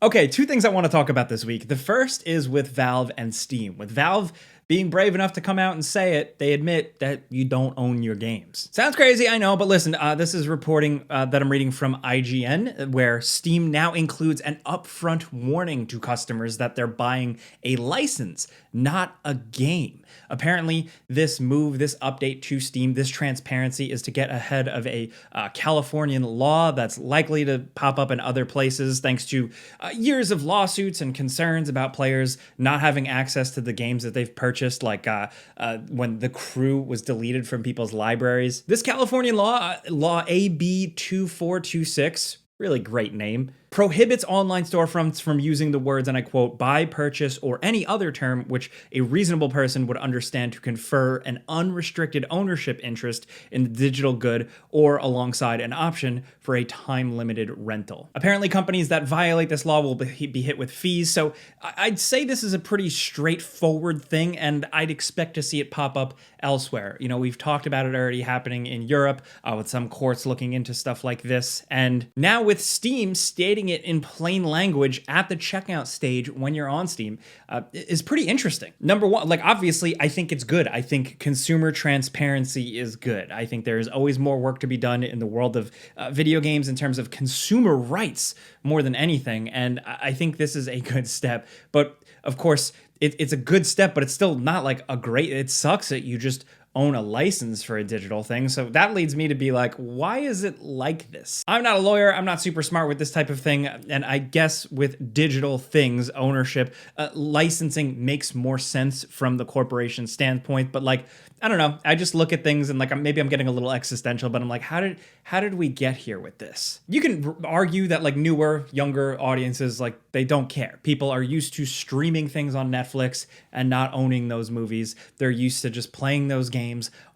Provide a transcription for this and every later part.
Okay, two things I want to talk about this week. The first is with Valve and Steam. With Valve being brave enough to come out and say it, they admit that you don't own your games. Sounds crazy, I know, but listen, this is reporting that I'm reading from IGN, where Steam now includes an upfront warning to customers that they're buying a license, not a game. Apparently, this move, this update to Steam, this transparency is to get ahead of a Californian law that's likely to pop up in other places thanks to years of lawsuits and concerns about players not having access to the games that they've purchased, like when The Crew was deleted from people's libraries. This Californian law AB 2426, really great name, prohibits online storefronts from using the words, and I quote, buy, purchase, or any other term which a reasonable person would understand to confer an unrestricted ownership interest in the digital good or alongside an option for a time-limited rental. Apparently, companies that violate this law will be hit with fees, so I'd say this is a pretty straightforward thing, and I'd expect to see it pop up elsewhere. You know, we've talked about it already happening in Europe, with some courts looking into stuff like this, and now with Steam stating it in plain language at the checkout stage when you're on Steam is pretty interesting. Number one, like obviously, I think it's good. I think consumer transparency is good. I think there's always more work to be done in the world of video games in terms of consumer rights more than anything, and I think this is a good step. But of course, it's a good step, but it's still not like a great, it sucks that you just own a license for a digital thing. So that leads me to be like, why is it like this? I'm not a lawyer. I'm not super smart with this type of thing. And I guess with digital things, ownership, licensing makes more sense from the corporation standpoint. But like, I don't know. I just look at things and like, maybe I'm getting a little existential, but I'm like, how did we get here with this? You can argue that like newer, younger audiences, like they don't care. People are used to streaming things on Netflix and not owning those movies. They're used to just playing those games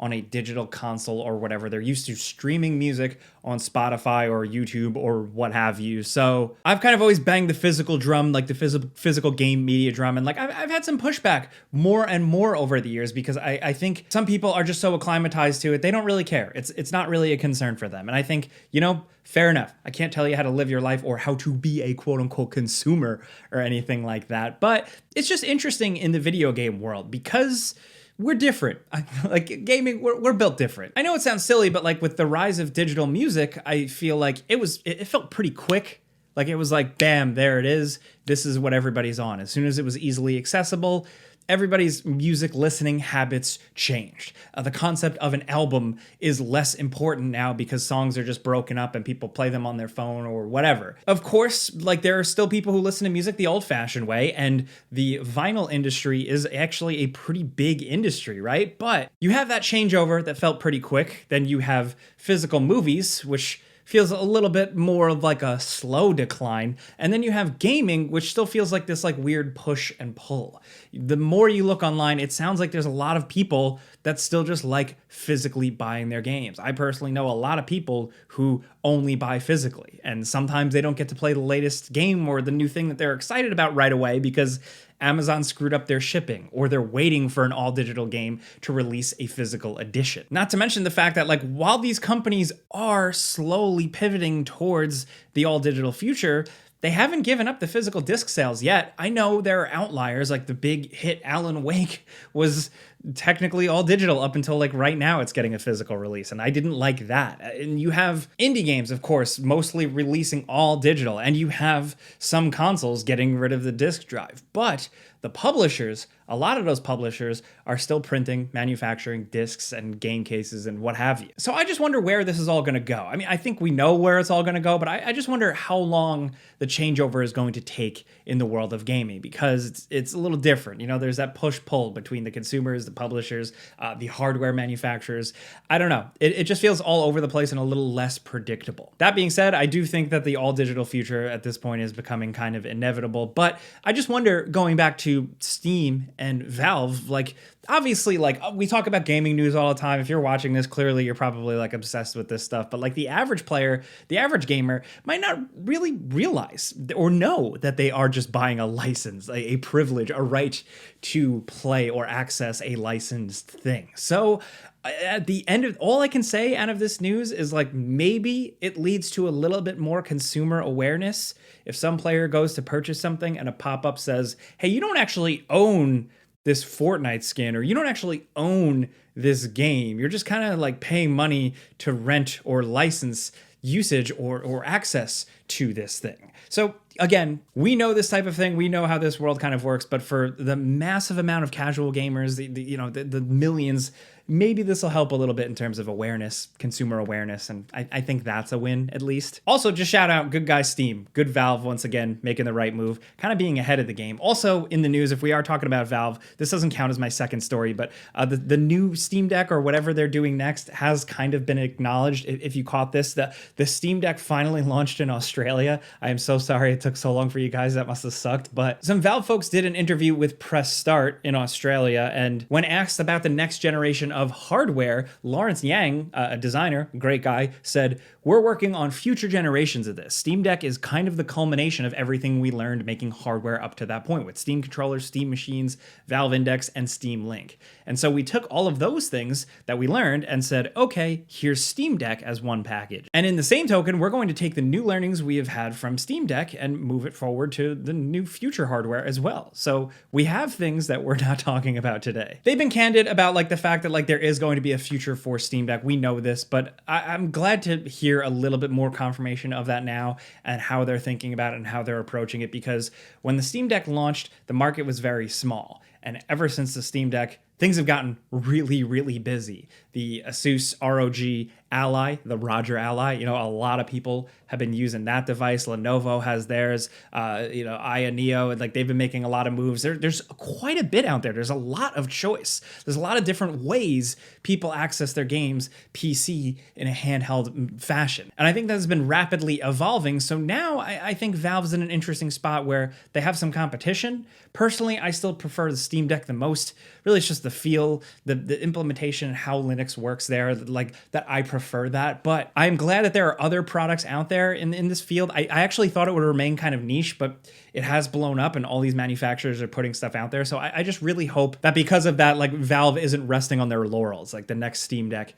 on a digital console or whatever. They're used to streaming music on Spotify or YouTube or what have you. So I've kind of always banged the physical drum, like the physical game media drum. And like I've had some pushback more and more over the years because I think some people are just so acclimatized to it. They don't really care. It's not really a concern for them. And I think, you know, fair enough. I can't tell you how to live your life or how to be a quote unquote consumer or anything like that. But it's just interesting in the video game world because we're different. Like gaming, we're built different. I know it sounds silly, but like with the rise of digital music, I feel like it felt pretty quick. Like it was like, bam, there it is. This is what everybody's on. As soon as it was easily accessible, everybody's music listening habits changed. The concept of an album is less important now because songs are just broken up and people play them on their phone or whatever. Of course, like there are still people who listen to music the old-fashioned way, and the vinyl industry is actually a pretty big industry, right? But you have that changeover that felt pretty quick. Then you have physical movies, which feels a little bit more of like a slow decline. And then you have gaming, which still feels like this like weird push and pull. The more you look online, it sounds like there's a lot of people that still just like physically buying their games. I personally know a lot of people who only buy physically, and sometimes they don't get to play the latest game or the new thing that they're excited about right away because Amazon screwed up their shipping, or they're waiting for an all-digital game to release a physical edition. Not to mention the fact that, like, while these companies are slowly pivoting towards the all-digital future, they haven't given up the physical disc sales yet. I know there are outliers, like the big hit Alan Wake was technically all digital up until like right now it's getting a physical release, and I didn't like that. And you have indie games, of course, mostly releasing all digital, and you have some consoles getting rid of the disc drive. But the publishers, a lot of those publishers are still printing, manufacturing discs and game cases and what have you. So I just wonder where this is all going to go. I mean, I think we know where it's all going to go, but I just wonder how long the changeover is going to take in the world of gaming, because it's a little different. You know, there's that push-pull between the consumers, the publishers, the hardware manufacturers. I don't know. It just feels all over the place and a little less predictable. That being said, I do think that the all-digital future at this point is becoming kind of inevitable, but I just wonder, going back to Steam and Valve, like obviously, like we talk about gaming news all the time. If you're watching this, clearly you're probably like obsessed with this stuff, but like the average player, the average gamer might not really realize or know that they are just buying a license, a privilege, a right to play or access a licensed thing. So at the end of all I can say out of this news is like maybe it leads to a little bit more consumer awareness. If some player goes to purchase something and a pop-up says, hey, you don't actually own this Fortnite skin, or you don't actually own this game. You're just kind of like paying money to rent or license usage or access to this thing. So again, we know this type of thing. We know how this world kind of works, but for the massive amount of casual gamers, the millions, maybe this will help a little bit in terms of awareness, consumer awareness, and I think that's a win at least. Also, just shout out good guy Steam, good Valve once again, making the right move, kind of being ahead of the game. Also in the news, if we are talking about Valve, this doesn't count as my second story, but the new Steam Deck or whatever they're doing next has kind of been acknowledged. If you caught this, the Steam Deck finally launched in Australia. I am so sorry it took so long for you guys. That must have sucked. But some Valve folks did an interview with Press Start in Australia, and when asked about the next generation of hardware, Lawrence Yang, a designer, great guy, said, "We're working on future generations of this. Steam Deck is kind of the culmination of everything we learned making hardware up to that point with Steam controllers, Steam machines, Valve Index, and Steam Link. And so we took all of those things that we learned and said, okay, here's Steam Deck as one package. And in the same token, we're going to take the new learnings we have had from Steam Deck and move it forward to the new future hardware as well. So we have things that we're not talking about today." They've been candid about like the fact that like there is going to be a future for Steam Deck. We know this, but I'm glad to hear a little bit more confirmation of that now and how they're thinking about it and how they're approaching it, because when the Steam Deck launched, the market was very small. And ever since the Steam Deck, things have gotten really, really busy. The Asus ROG Ally, the Roger Ally, a lot of people have been using that device. Lenovo has theirs, Aya Neo, and like they've been making a lot of moves. There's quite a bit out there. There's a lot of choice. There's a lot of different ways people access their games PC in a handheld fashion. And I think that's been rapidly evolving. So now I think Valve's in an interesting spot where they have some competition. Personally, I still prefer the Steam Deck the most. Really, it's just the feel, the implementation, and how Linux works there, like that I prefer that. But I'm glad that there are other products out there in this field. I actually thought it would remain kind of niche, but it has blown up and all these manufacturers are putting stuff out there. So I just really hope that because of that, like Valve isn't resting on their laurels. Like the next Steam Deck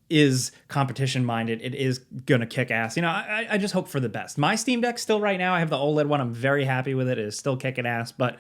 is competition minded. It is gonna kick ass. I just hope for the best. My Steam Deck still right now, I have the OLED one. I'm very happy with it. It is still kicking ass, but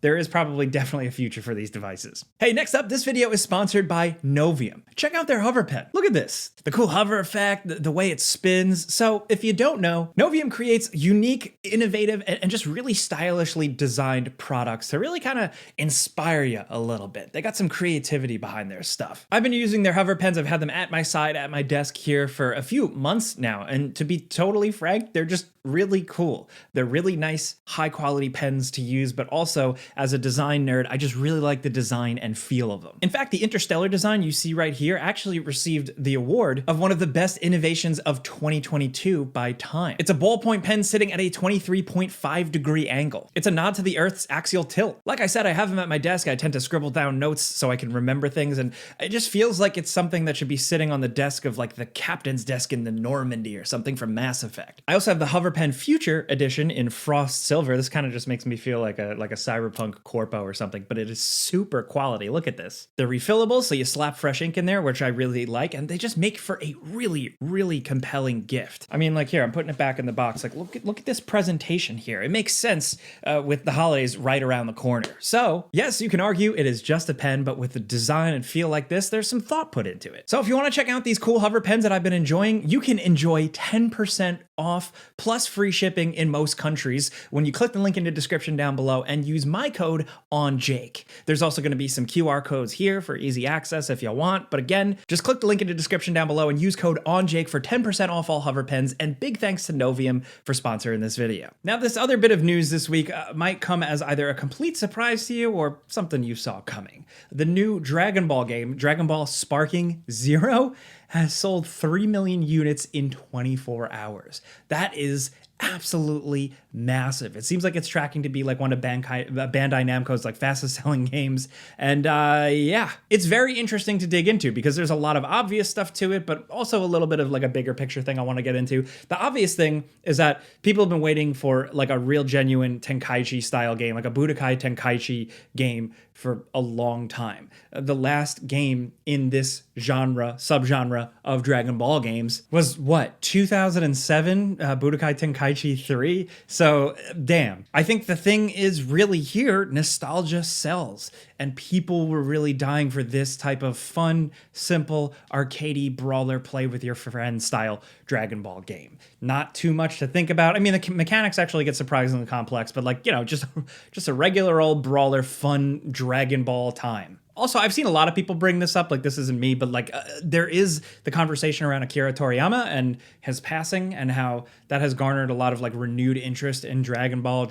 there is probably definitely a future for these devices. Hey, next up, this video is sponsored by Novium. Check out their hover pen. Look at this. The cool hover effect, the way it spins. So if you don't know, Novium creates unique, innovative, and just really stylishly designed products to really kind of inspire you a little bit. They got some creativity behind their stuff. I've been using their hover pens. I've had them at my side, at my desk here for a few months now. And to be totally frank, they're just really cool. They're really nice, high quality pens to use, but also as a design nerd, I just really like the design and feel of them. In fact, the Interstellar design you see right here actually received the award of one of the best innovations of 2022 by Time. It's a ballpoint pen sitting at a 23.5 degree angle. It's a nod to the Earth's axial tilt. Like I said, I have them at my desk. I tend to scribble down notes so I can remember things, and it just feels like it's something that should be sitting on the desk of like the captain's desk in the Normandy or something from Mass Effect. I also have the Hover Pen Future Edition in Frost Silver. This kind of just makes me feel like a cyberpunk corpo or something, but it is super quality. Look at this. They're refillable, so you slap fresh ink in there, which I really like, and they just make for a really, really compelling gift. I mean, like here, I'm putting it back in the box. Like, look at this presentation here. It makes sense with the holidays right around the corner. So, yes, you can argue it is just a pen, but with the design and feel like this, there's some thought put into it. So if you want to check out these cool hover pens that I've been enjoying, you can enjoy 10% off plus free shipping in most countries when you click the link in the description down below and use my code ONJAKE. There's also going to be some QR codes here for easy access if you want, but again, just click the link in the description down below and use code ONJAKE for 10% off all hover pens, and big thanks to Novium for sponsoring this video. Now, this other bit of news this week might come as either a complete surprise to you or something you saw coming. The new Dragon Ball game, Dragonball Sparking 0, has sold 3 million units in 24 hours. That is absolutely massive. It seems like it's tracking to be like one of Bandai Namco's like fastest selling games. And yeah, it's very interesting to dig into because there's a lot of obvious stuff to it, but also a little bit of like a bigger picture thing I want to get into. The obvious thing is that people have been waiting for like a real genuine Tenkaichi style game, like a Budokai Tenkaichi game for a long time. The last game in this subgenre of Dragon Ball games was what, 2007, Budokai Tenkaichi 3? So, damn. I think the thing is really here, nostalgia sells. And people were really dying for this type of fun, simple, arcadey brawler play with your friends style Dragon Ball game. Not too much to think about. I mean, the mechanics actually get surprisingly complex, but like, just a regular old brawler fun Dragon Ball time. Also, I've seen a lot of people bring this up, like this isn't me, but like there is the conversation around Akira Toriyama and his passing and how that has garnered a lot of like renewed interest in Dragon Ball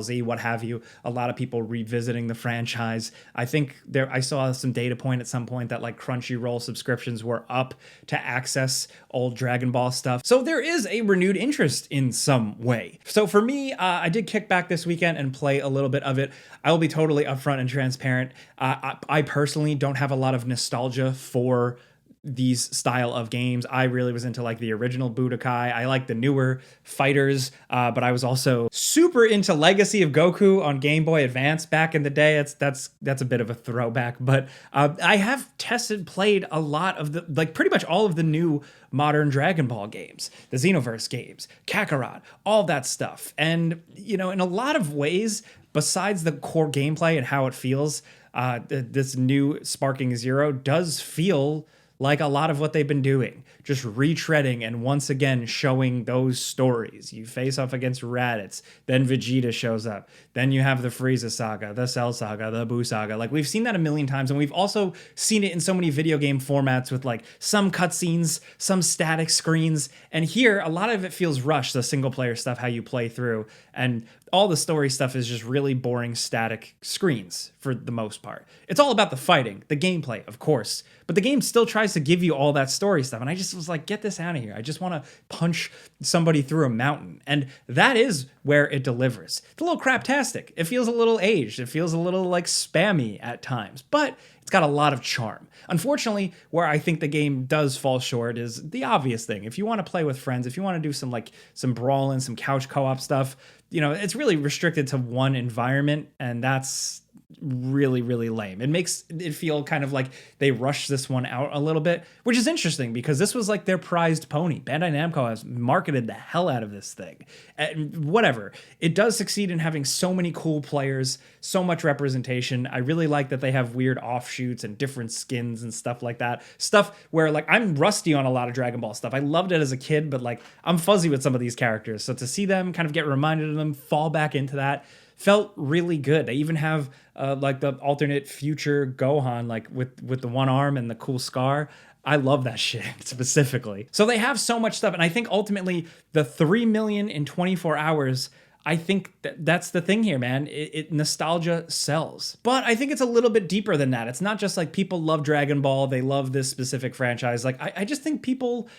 Z, what have you. A lot of people revisiting the franchise. I think I saw some data point at some point that like Crunchyroll subscriptions were up to access old Dragon Ball stuff. So there is a renewed interest in some way. So for me, I did kick back this weekend and play a little bit of it. I will be totally upfront and transparent. I personally don't have a lot of nostalgia for these style of games. I really was into like the original Budokai. I like the newer fighters, but I was also super into Legacy of Goku on Game Boy Advance back in the day. That's a bit of a throwback, but I have played a lot of the, like pretty much all of the new modern Dragon Ball games, the Xenoverse games, Kakarot, all that stuff. And, in a lot of ways, besides the core gameplay and how it feels, this new Sparking Zero does feel like a lot of what they've been doing, just retreading and once again showing those stories. You face off against Raditz, then Vegeta shows up, then you have the Frieza saga, the Cell saga, the Buu saga. Like we've seen that a million times, and we've also seen it in so many video game formats with like some cutscenes, some static screens, and here a lot of it feels rushed, the single player stuff, how you play through, and all the story stuff is just really boring static screens for the most part. It's all about the fighting, the gameplay, of course, but the game still tries to give you all that story stuff. And I just was like, get this out of here. I just want to punch somebody through a mountain. And that is where it delivers. It's a little craptastic. It feels a little aged. It feels a little like spammy at times, but it's got a lot of charm. Unfortunately, where I think the game does fall short is the obvious thing. If you want to play with friends, if you want to do some brawling, some couch co-op stuff, it's really restricted to one environment, and that's really, really lame. It makes it feel kind of like they rushed this one out a little bit, which is interesting because this was like their prized pony. Bandai Namco has marketed the hell out of this thing. And whatever. It does succeed in having so many cool players, so much representation. I really like that they have weird offshoots and different skins and stuff like that. Stuff where like I'm rusty on a lot of Dragon Ball stuff. I loved it as a kid, but like I'm fuzzy with some of these characters. So to see them kind of get reminded of them, fall back into that, felt really good. They even have like the alternate future Gohan, like with the one arm and the cool scar. I love that shit specifically. So they have so much stuff, and I think ultimately the 3 million in 24 hours, I think that's the thing here, man. Nostalgia sells. But I think it's a little bit deeper than that. It's not just like people love Dragon Ball, they love this specific franchise. Like I just think people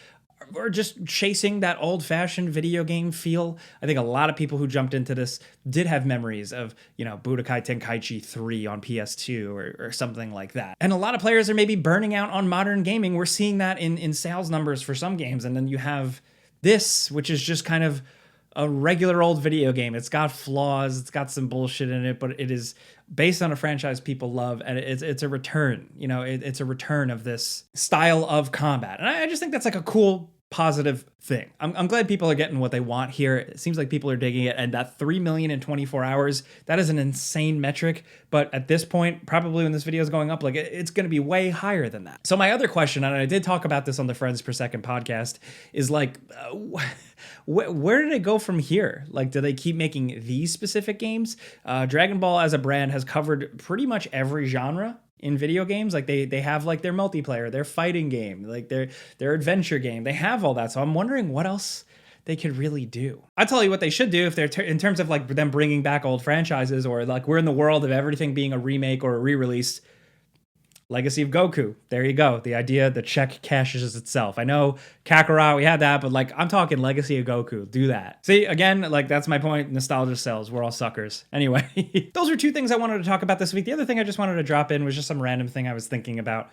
are just chasing that old-fashioned video game feel. I think a lot of people who jumped into this did have memories of, Budokai Tenkaichi 3 on PS2 or something like that. And a lot of players are maybe burning out on modern gaming. We're seeing that in sales numbers for some games. And then you have this, which is just kind of a regular old video game. It's got flaws, it's got some bullshit in it, but it is based on a franchise people love, and it's a return. It's a return of this style of combat. And I just think that's like a cool, positive thing. I'm glad people are getting what they want here. It seems like people are digging it, and that 3 million in 24 hours, that is an insane metric. But at this point, probably when this video is going up, like it's going to be way higher than that. So my other question, and I did talk about this on the Friends Per Second podcast, is like, where did it go from here? Like, do they keep making these specific games? Dragon Ball as a brand has covered pretty much every genre in video games. Like they have like their multiplayer, their fighting game, like their adventure game. They have all that. So I'm wondering what else they could really do. I'll tell you what they should do if they're in terms of like them bringing back old franchises, or like we're in the world of everything being a remake or a re-release. Legacy of Goku. There you go. The idea, the check cashes itself. I know Kakarot, we had that, but like I'm talking Legacy of Goku. Do that. See, again, like that's my point. Nostalgia sells. We're all suckers. Anyway, those are two things I wanted to talk about this week. The other thing I just wanted to drop in was just some random thing I was thinking about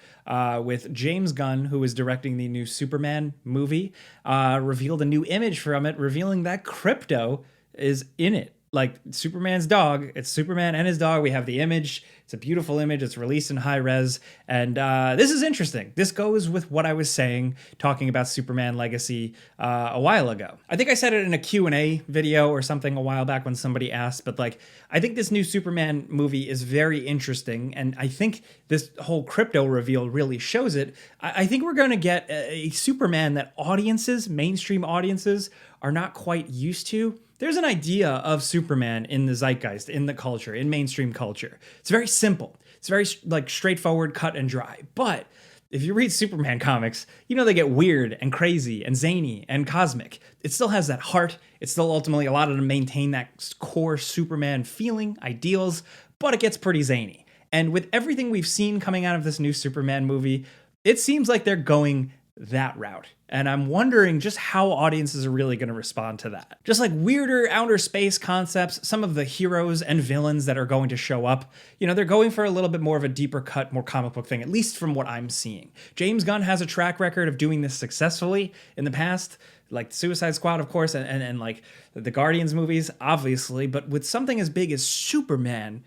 with James Gunn, who is directing the new Superman movie, revealed a new image from it, revealing that Crypto is in it. Like Superman's dog, it's Superman and his dog. We have the image. It's a beautiful image. It's released in high res. And this is interesting. This goes with what I was saying, talking about Superman Legacy a while ago. I think I said it in a Q&A video or something a while back when somebody asked, but like, I think this new Superman movie is very interesting. And I think this whole Crypto reveal really shows it. I think we're going to get a Superman that audiences, mainstream audiences, are not quite used to. There's an idea of Superman in the zeitgeist, in the culture, in mainstream culture. It's very simple. It's very like straightforward, cut and dry. But if you read Superman comics, you know they get weird and crazy and zany and cosmic. It still has that heart. It's still ultimately allowed to maintain that core Superman feeling, ideals, but it gets pretty zany. And with everything we've seen coming out of this new Superman movie, it seems like they're going that route. And I'm wondering just how audiences are really going to respond to that. Just like weirder outer space concepts, some of the heroes and villains that are going to show up, you know, they're going for a little bit more of a deeper cut, more comic book thing, at least from what I'm seeing. James Gunn has a track record of doing this successfully in the past, like Suicide Squad, of course, and like the Guardians movies, obviously. But with something as big as Superman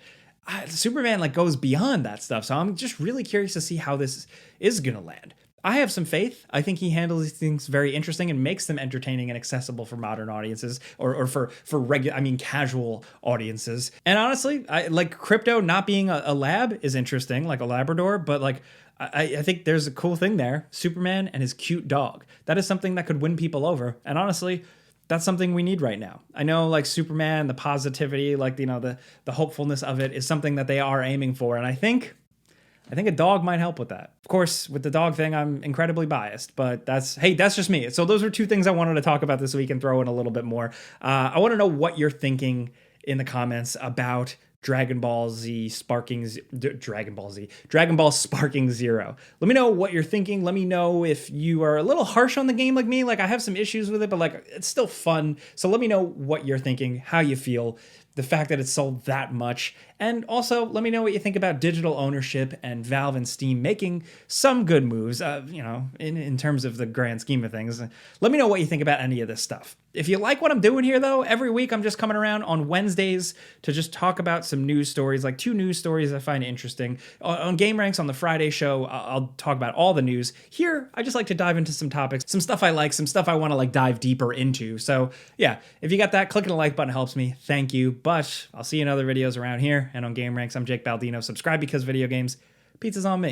like goes beyond that stuff. So I'm just really curious to see how this is going to land. I have some faith. I think he handles these things very interesting and makes them entertaining and accessible for modern audiences or for regular, casual audiences. And honestly, I like Crypto not being a lab is interesting, like a Labrador, but like I think there's a cool thing there. Superman and his cute dog. That is something that could win people over. And honestly, that's something we need right now. I know like Superman, the positivity, like, you know, the hopefulness of it is something that they are aiming for. And I think a dog might help with that. Of course, with the dog thing, I'm incredibly biased, but that's just me. So those are two things I wanted to talk about this week and throw in a little bit more. I want to know what you're thinking in the comments about Dragon Ball Sparking Zero. Let me know what you're thinking. Let me know if you are a little harsh on the game like me. Like I have some issues with it, but like it's still fun. So let me know what you're thinking, how you feel, the fact that it's sold that much. And also let me know what you think about digital ownership and Valve and Steam making some good moves, in terms of the grand scheme of things. Let me know what you think about any of this stuff. If you like what I'm doing here, though, every week I'm just coming around on Wednesdays to just talk about some news stories, like 2 news stories I find interesting. On Game Ranks on the Friday show, I'll talk about all the news. Here, I just like to dive into some topics, some stuff I like, some stuff I want to like dive deeper into. So yeah, if you got that, clicking the like button helps me. Thank you. But I'll see you in other videos around here. And on Game Ranks, I'm Jake Baldino. Subscribe because video games. Pizza's on me.